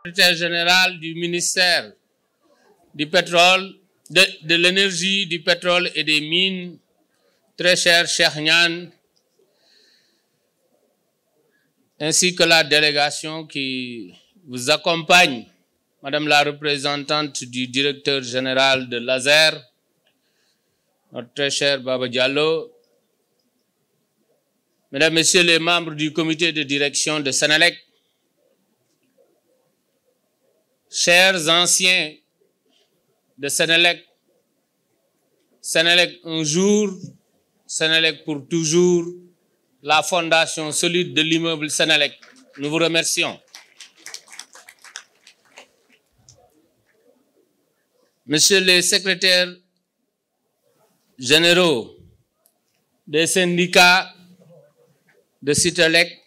secrétaire général du ministère du pétrole, de l'énergie, du pétrole et des mines, très cher Cheikh Niane, ainsi que la délégation qui vous accompagne, Madame la représentante du directeur général de l'ASER, notre très cher Baba Diallo, Mesdames, Messieurs les membres du comité de direction de Senelec, chers anciens de Senelec, Senelec un jour, Senelec pour toujours, la fondation solide de l'immeuble Senelec. Nous vous remercions. Messieurs les secrétaires généraux des syndicats de Citelec,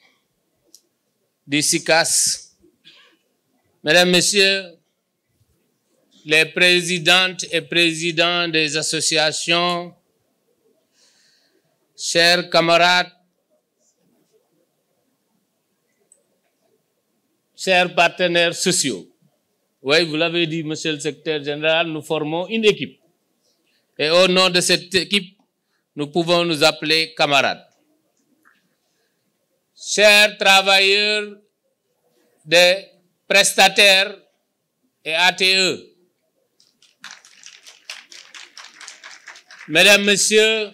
du SICAS, Mesdames, Messieurs, les présidentes et présidents des associations, chers camarades, chers partenaires sociaux. Oui, vous l'avez dit, Monsieur le secrétaire général, nous formons une équipe. Et au nom de cette équipe, nous pouvons nous appeler camarades. Chers travailleurs des prestataires et ATE, Mesdames, Messieurs,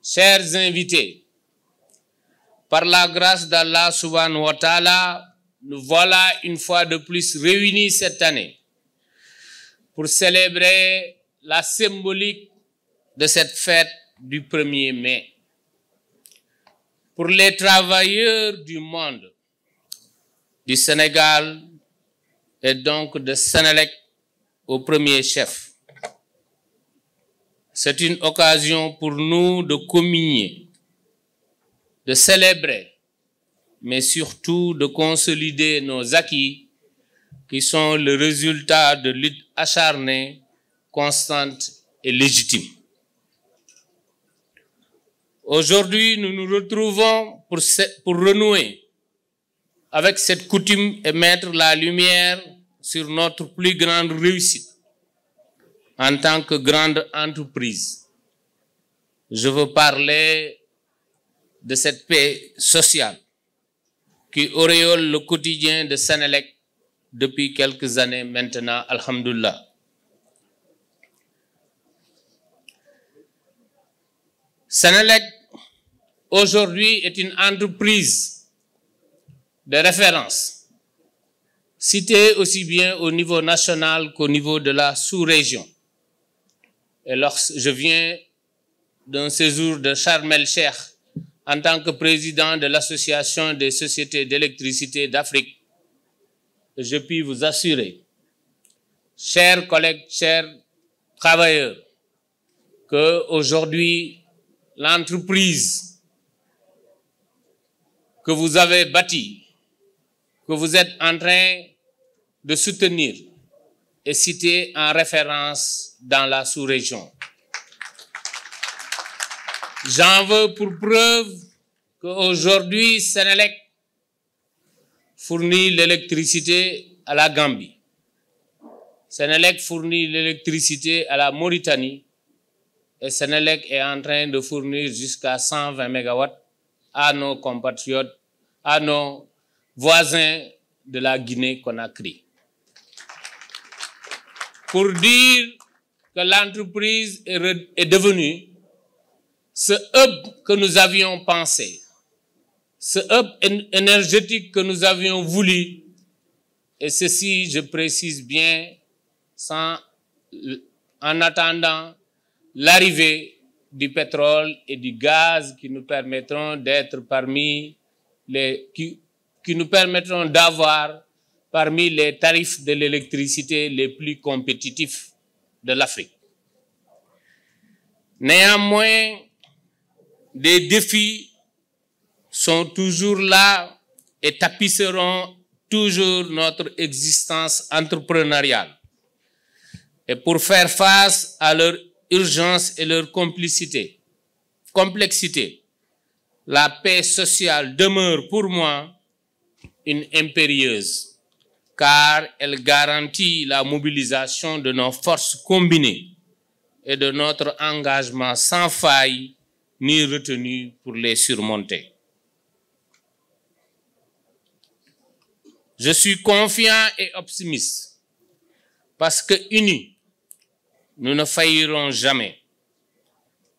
chers invités, par la grâce d'Allah subhanahu wa ta'ala, nous voilà une fois de plus réunis cette année pour célébrer la symbolique de cette fête du 1er mai. Pour les travailleurs du monde, du Sénégal et donc de Senelec au premier chef, c'est une occasion pour nous de communier, de célébrer, mais surtout de consolider nos acquis qui sont le résultat de luttes acharnées, constantes et légitimes. Aujourd'hui, nous nous retrouvons pour renouer avec cette coutume et mettre la lumière sur notre plus grande réussite en tant que grande entreprise. Je veux parler de cette paix sociale qui auréole le quotidien de Senelec depuis quelques années maintenant, alhamdoulilah. Senelec, aujourd'hui, est une entreprise de référence, citée aussi bien au niveau national qu'au niveau de la sous-région. Et lorsque je viens d'un séjour de Sharm el-Cheikh en tant que président de l'Association des sociétés d'électricité d'Afrique, je puis vous assurer, chers collègues, chers travailleurs, qu'aujourd'hui, l'entreprise que vous avez bâtie, que vous êtes en train de soutenir, est citée en référence dans la sous-région. J'en veux pour preuve qu'aujourd'hui, Senelec fournit l'électricité à la Gambie. Senelec fournit l'électricité à la Mauritanie et Senelec est en train de fournir jusqu'à 120 MW à nos compatriotes, à nos voisins de la Guinée-Conakry. Pour dire que l'entreprise est devenue ce hub que nous avions pensé, ce hub énergétique que nous avions voulu, et ceci, je précise bien, en attendant l'arrivée du pétrole et du gaz qui nous permettront d'être parmi qui nous permettront d'avoir parmi les tarifs de l'électricité les plus compétitifs de l'Afrique. Néanmoins, des défis sont toujours là et tapisseront toujours notre existence entrepreneuriale. Et pour faire face à leur urgence et leur complexité, la paix sociale demeure pour moi une impérieuse car elle garantit la mobilisation de nos forces combinées et de notre engagement sans faille ni retenue pour les surmonter. Je suis confiant et optimiste parce que unis, nous ne faillirons jamais.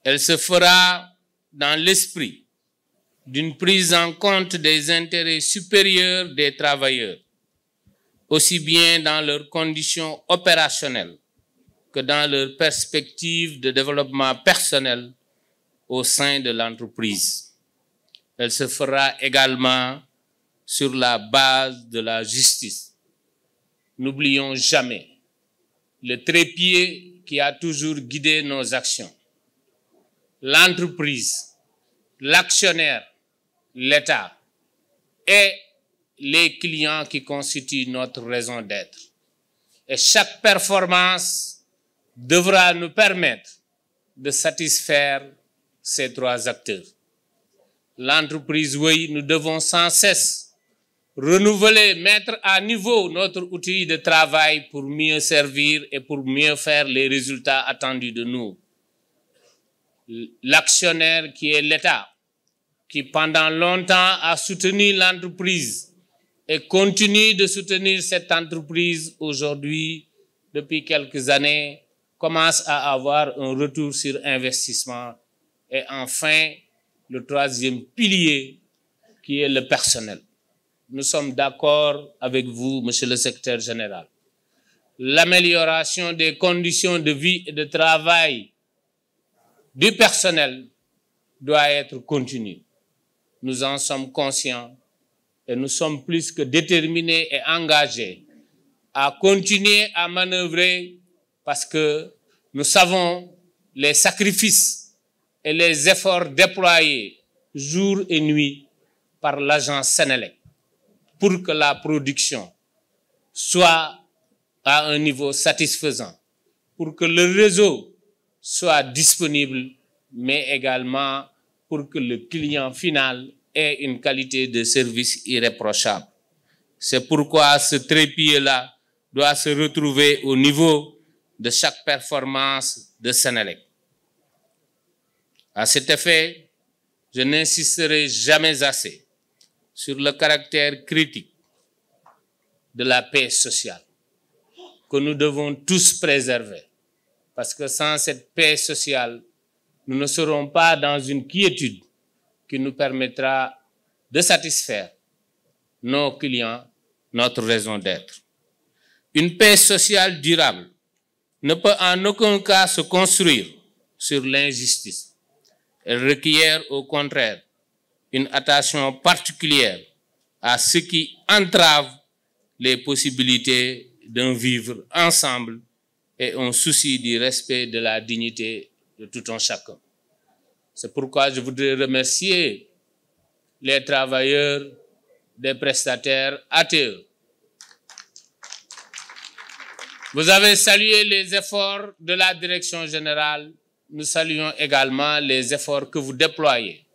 Elle se fera dans l'esprit d'une prise en compte des intérêts supérieurs des travailleurs, aussi bien dans leurs conditions opérationnelles que dans leurs perspectives de développement personnel au sein de l'entreprise. Elle se fera également sur la base de la justice. N'oublions jamais le trépied qui a toujours guidé nos actions. L'entreprise, l'actionnaire, l'État et les clients qui constituent notre raison d'être. Et chaque performance devra nous permettre de satisfaire ces trois acteurs. L'entreprise, oui, nous devons sans cesse renouveler, mettre à niveau notre outil de travail pour mieux servir et pour mieux faire les résultats attendus de nous. L'actionnaire qui est l'État, qui pendant longtemps a soutenu l'entreprise et continue de soutenir cette entreprise aujourd'hui, depuis quelques années, commence à avoir un retour sur investissement. Et enfin, le troisième pilier qui est le personnel. Nous sommes d'accord avec vous, Monsieur le Secrétaire général. L'amélioration des conditions de vie et de travail du personnel doit être continue. Nous en sommes conscients et nous sommes plus que déterminés et engagés à continuer à manœuvrer parce que nous savons les sacrifices et les efforts déployés jour et nuit par l'agence Senelec pour que la production soit à un niveau satisfaisant, pour que le réseau soit disponible, mais également pour que le client final ait une qualité de service irréprochable. C'est pourquoi ce trépied-là doit se retrouver au niveau de chaque performance de Senelec. À cet effet, je n'insisterai jamais assez sur le caractère critique de la paix sociale que nous devons tous préserver. Parce que sans cette paix sociale, nous ne serons pas dans une quiétude qui nous permettra de satisfaire nos clients, notre raison d'être. Une paix sociale durable ne peut en aucun cas se construire sur l'injustice. Elle requiert au contraire une attention particulière à ce qui entrave les possibilités d'un vivre ensemble et un souci du respect de la dignité de tout un chacun. C'est pourquoi je voudrais remercier les travailleurs des prestataires ATE. Vous avez salué les efforts de la direction générale. Nous saluons également les efforts que vous déployez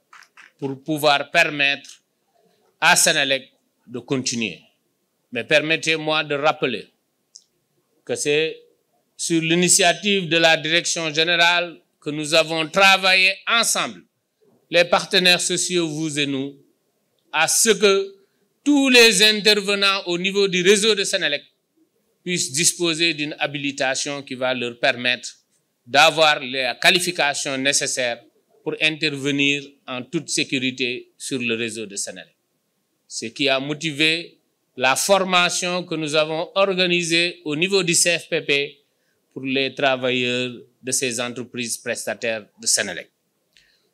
pour pouvoir permettre à Senelec de continuer. Mais permettez-moi de rappeler que c'est sur l'initiative de la direction générale que nous avons travaillé ensemble, les partenaires sociaux, vous et nous, à ce que tous les intervenants au niveau du réseau de Senelec puissent disposer d'une habilitation qui va leur permettre d'avoir les qualifications nécessaires pour intervenir en toute sécurité sur le réseau de Senelec. Ce qui a motivé la formation que nous avons organisée au niveau du CFPP pour les travailleurs de ces entreprises prestataires de Senelec.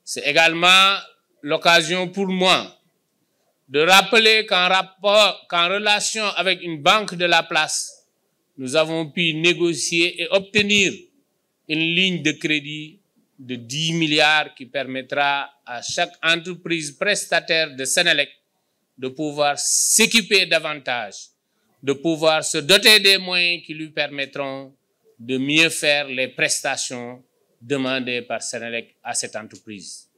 C'est également l'occasion pour moi de rappeler qu'en relation avec une banque de la place, nous avons pu négocier et obtenir une ligne de crédit de 10 milliards qui permettra à chaque entreprise prestataire de Senelec de pouvoir s'équiper davantage, de pouvoir se doter des moyens qui lui permettront de mieux faire les prestations demandées par Senelec à cette entreprise.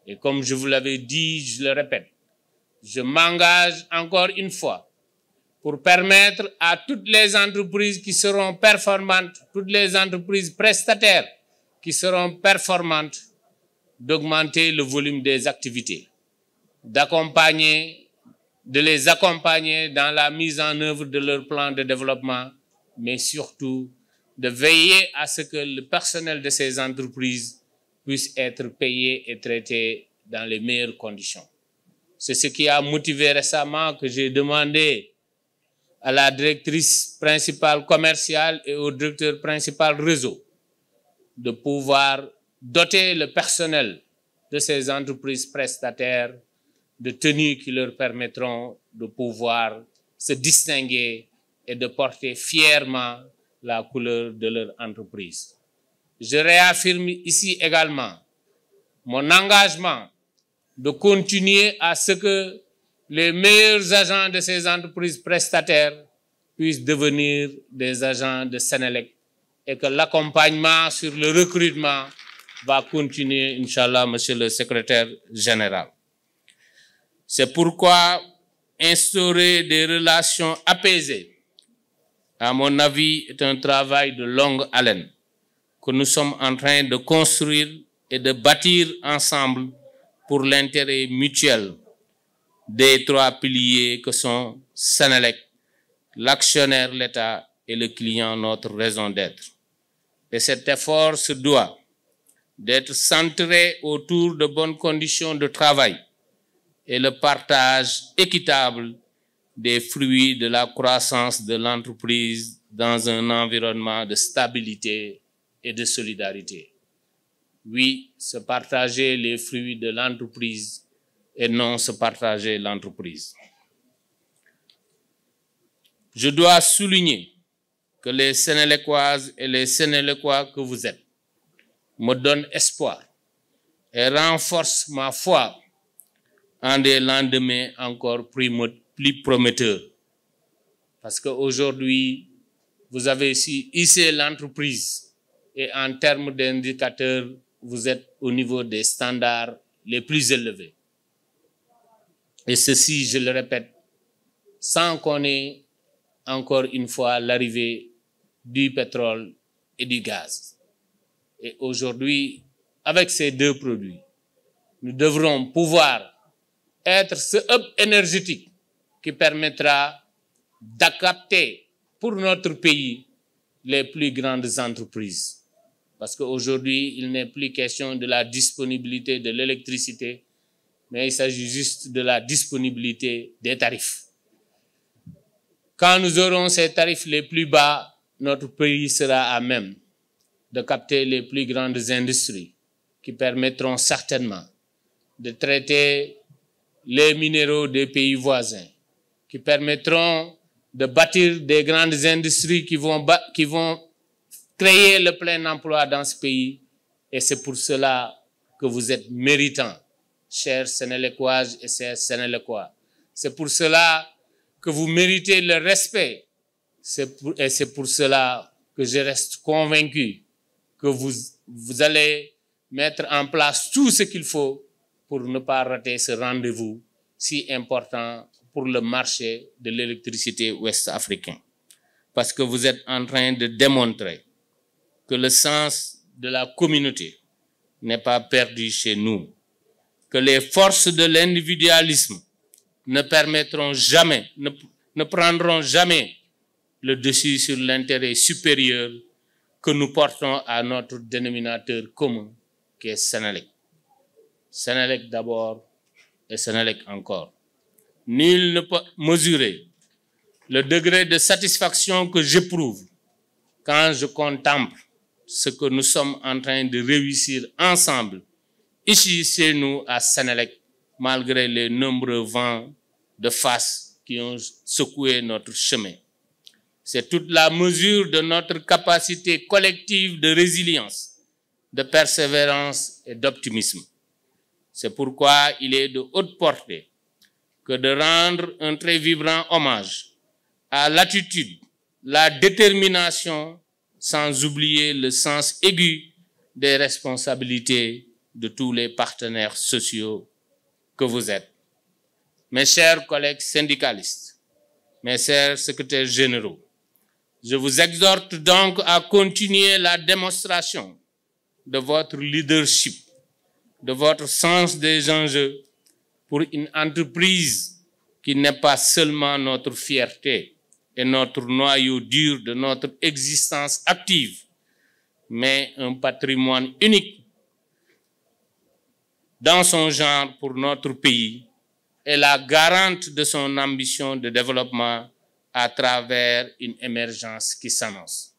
Et comme je vous l'avais dit, je le répète, je m'engage encore une fois pour permettre à toutes les entreprises qui seront performantes, toutes les entreprises prestataires qui seront performantes, d'augmenter le volume des activités, de les accompagner dans la mise en œuvre de leur plan de développement, mais surtout de veiller à ce que le personnel de ces entreprises puisse être payé et traité dans les meilleures conditions. C'est ce qui a motivé récemment que j'ai demandé à la directrice principale commerciale et au directeur principal réseau de pouvoir doter le personnel de ces entreprises prestataires de tenues qui leur permettront de pouvoir se distinguer et de porter fièrement la couleur de leur entreprise. Je réaffirme ici également mon engagement de continuer à ce que les meilleurs agents de ces entreprises prestataires puissent devenir des agents de Senelec et que l'accompagnement sur le recrutement va continuer, Inch'Allah, Monsieur le Secrétaire général. C'est pourquoi instaurer des relations apaisées, à mon avis, est un travail de longue haleine que nous sommes en train de construire et de bâtir ensemble pour l'intérêt mutuel des trois piliers que sont Senelec, l'actionnaire, l'État et le client, notre raison d'être. Et cet effort se doit d'être centré autour de bonnes conditions de travail et le partage équitable des fruits de la croissance de l'entreprise dans un environnement de stabilité et de solidarité. Oui, se partager les fruits de l'entreprise et non se partager l'entreprise. Je dois souligner que les Sénélécoises et les Sénélécois que vous êtes me donnent espoir et renforcent ma foi en des lendemains encore plus prometteurs. Parce qu'aujourd'hui, vous avez ici hissé l'entreprise et en termes d'indicateurs, vous êtes au niveau des standards les plus élevés. Et ceci, je le répète, sans qu'on ait encore une fois l'arrivée du pétrole et du gaz. Et aujourd'hui, avec ces deux produits, nous devrons pouvoir être ce hub énergétique qui permettra d'accapter pour notre pays les plus grandes entreprises. Parce qu'aujourd'hui, il n'est plus question de la disponibilité de l'électricité, mais il s'agit juste de la disponibilité des tarifs. Quand nous aurons ces tarifs les plus bas, notre pays sera à même de capter les plus grandes industries qui permettront certainement de traiter les minéraux des pays voisins, qui permettront de bâtir des grandes industries qui vont créer le plein emploi dans ce pays. Et c'est pour cela que vous êtes méritants, chers Sénélécoises et chers Sénélécois. C'est pour cela que vous méritez le respect. Et c'est pour cela que je reste convaincu que vous allez mettre en place tout ce qu'il faut pour ne pas rater ce rendez-vous si important pour le marché de l'électricité ouest-africain. Parce que vous êtes en train de démontrer que le sens de la communauté n'est pas perdu chez nous, que les forces de l'individualisme ne prendront jamais le dessus sur l'intérêt supérieur que nous portons à notre dénominateur commun, qui est Senelec. Senelec d'abord et Senelec encore. Nul ne peut mesurer le degré de satisfaction que j'éprouve quand je contemple ce que nous sommes en train de réussir ensemble, ici chez nous à Senelec, malgré les nombreux vents de face qui ont secoué notre chemin. C'est toute la mesure de notre capacité collective de résilience, de persévérance et d'optimisme. C'est pourquoi il est de haute portée que de rendre un très vibrant hommage à l'attitude, la détermination, sans oublier le sens aigu des responsabilités de tous les partenaires sociaux que vous êtes. Mes chers collègues syndicalistes, mes chers secrétaires généraux, je vous exhorte donc à continuer la démonstration de votre leadership, de votre sens des enjeux pour une entreprise qui n'est pas seulement notre fierté et notre noyau dur de notre existence active, mais un patrimoine unique dans son genre pour notre pays et la garante de son ambition de développement à travers une émergence qui s'annonce.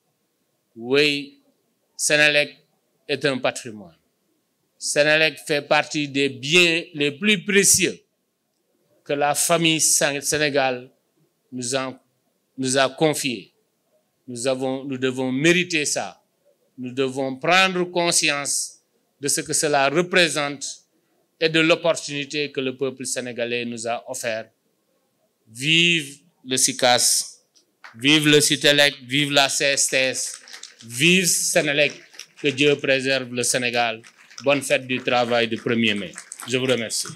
Oui, Senelec est un patrimoine. Senelec fait partie des biens les plus précieux que la famille Sénégal nous a confiés. Nous devons mériter ça. Nous devons prendre conscience de ce que cela représente et de l'opportunité que le peuple sénégalais nous a offert. Vive le SICAS, vive le CITELEC, vive la CSTS, vive Senelec, que Dieu préserve le Sénégal. Bonne fête du travail du 1er mai. Je vous remercie.